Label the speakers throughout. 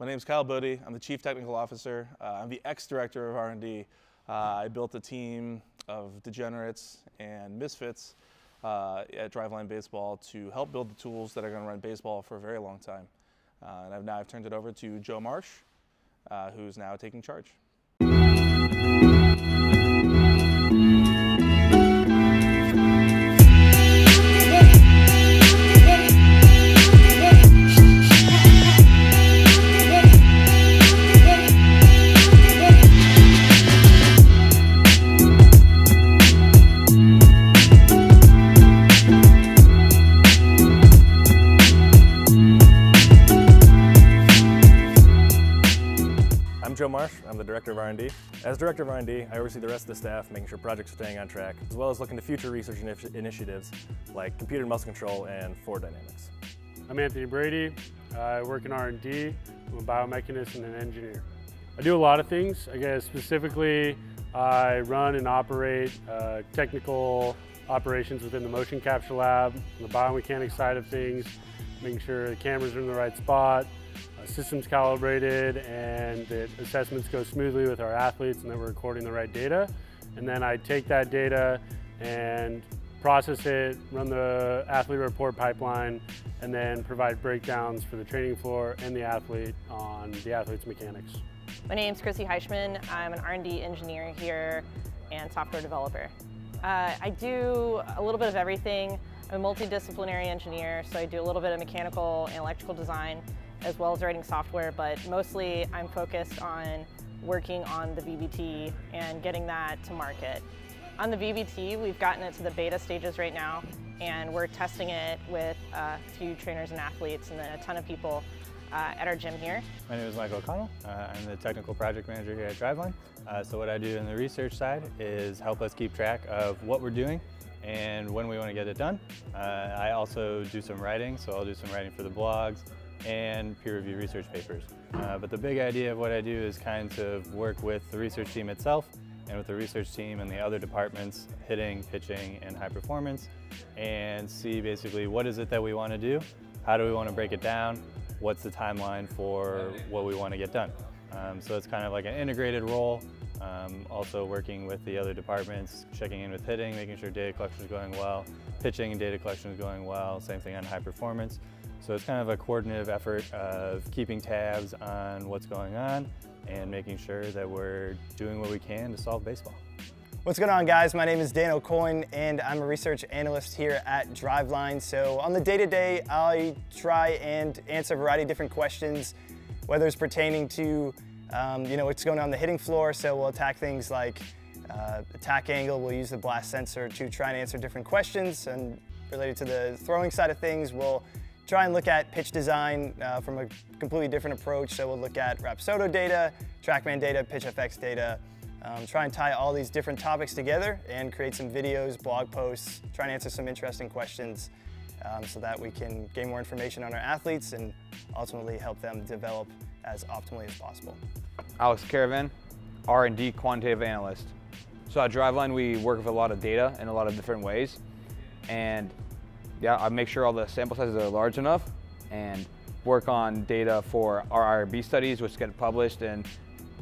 Speaker 1: My name is Kyle Bodie. I'm the Chief Technical Officer. I'm the ex-Director of R&D. I built a team of degenerates and misfits at Driveline Baseball to help build the tools that are going to run baseball for a very long time. And I've turned it over to Joe Marsh, who's now taking charge.
Speaker 2: Joe Marsh. I'm the Director of R&D. As Director of R&D, I oversee the rest of the staff, making sure projects are staying on track, as well as looking to future research initiatives like computer muscle control and forward dynamics.
Speaker 3: I'm Anthony Brady. I work in R&D. I'm a biomechanist and an engineer. I do a lot of things. I guess specifically, I run and operate technical operations within the motion capture lab, on the biomechanics side of things, making sure the cameras are in the right spot, systems calibrated, and that assessments go smoothly with our athletes and that we're recording the right data. And then I take that data and process it, run the athlete report pipeline, and then provide breakdowns for the training floor and the athlete on the athlete's mechanics.
Speaker 4: My name's Krissy Heishman. I'm an R&D engineer here and software developer. I do a little bit of everything. I'm a multidisciplinary engineer, so I do a little bit of mechanical and electrical design, as well as writing software, but mostly I'm focused on working on the VBT and getting that to market. On the VBT, we've gotten it to the beta stages right now, and we're testing it with a few trainers and athletes and then a ton of people at our gym here.
Speaker 5: My name is Michael O'Connell. I'm the Technical Project Manager here at Driveline. So what I do in the research side is help us keep track of what we're doing and when we want to get it done. I also do some writing, so I'll do some writing for the blogs and peer-reviewed research papers. But the big idea of what I do is kind of work with the research team itself and with the research team and the other departments, hitting, pitching, and high performance, and see basically what is it that we want to do, how do we want to break it down, what's the timeline for what we want to get done. So it's kind of like an integrated role, also working with the other departments, checking in with hitting, making sure data collection is going well, pitching and data collection is going well, same thing on high performance. So it's kind of a coordinative effort of keeping tabs on what's going on and making sure that we're doing what we can to solve baseball.
Speaker 6: What's going on, guys? My name is Dan Aucoin and I'm a research analyst here at Driveline. So on the day-to-day, I try and answer a variety of different questions, whether it's pertaining to what's going on the hitting floor. So we'll attack things like attack angle. We'll use the blast sensor to try and answer different questions. And related to the throwing side of things, we'll try and look at pitch design from a completely different approach. So we'll look at Rapsodo data, TrackMan data, PitchFX data, try and tie all these different topics together and create some videos, blog posts, try and answer some interesting questions so that we can gain more information on our athletes and ultimately help them develop as optimally as possible.
Speaker 7: Caravan, R&D Quantitative Analyst. So at Driveline, we work with a lot of data in a lot of different ways. And yeah, I make sure all the sample sizes are large enough and work on data for our IRB studies, which get published in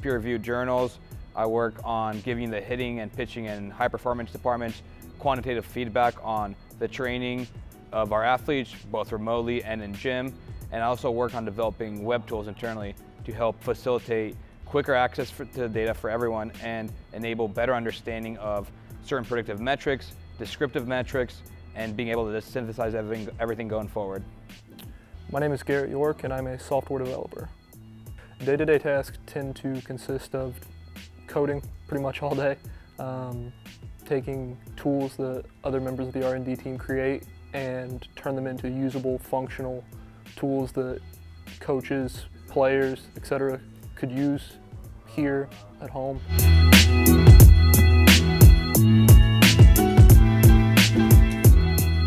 Speaker 7: peer-reviewed journals. I work on giving the hitting and pitching and high performance departments quantitative feedback on the training of our athletes, both remotely and in gym. And I also work on developing web tools internally to help facilitate quicker access to the data for everyone and enable better understanding of certain predictive metrics, descriptive metrics, and being able to just synthesize everything going forward.
Speaker 8: My name is Garrett York and I'm a software developer. Day-to-day tasks tend to consist of coding pretty much all day, taking tools that other members of the R&D team create and turn them into usable, functional tools that coaches, players, etc. could use here at home.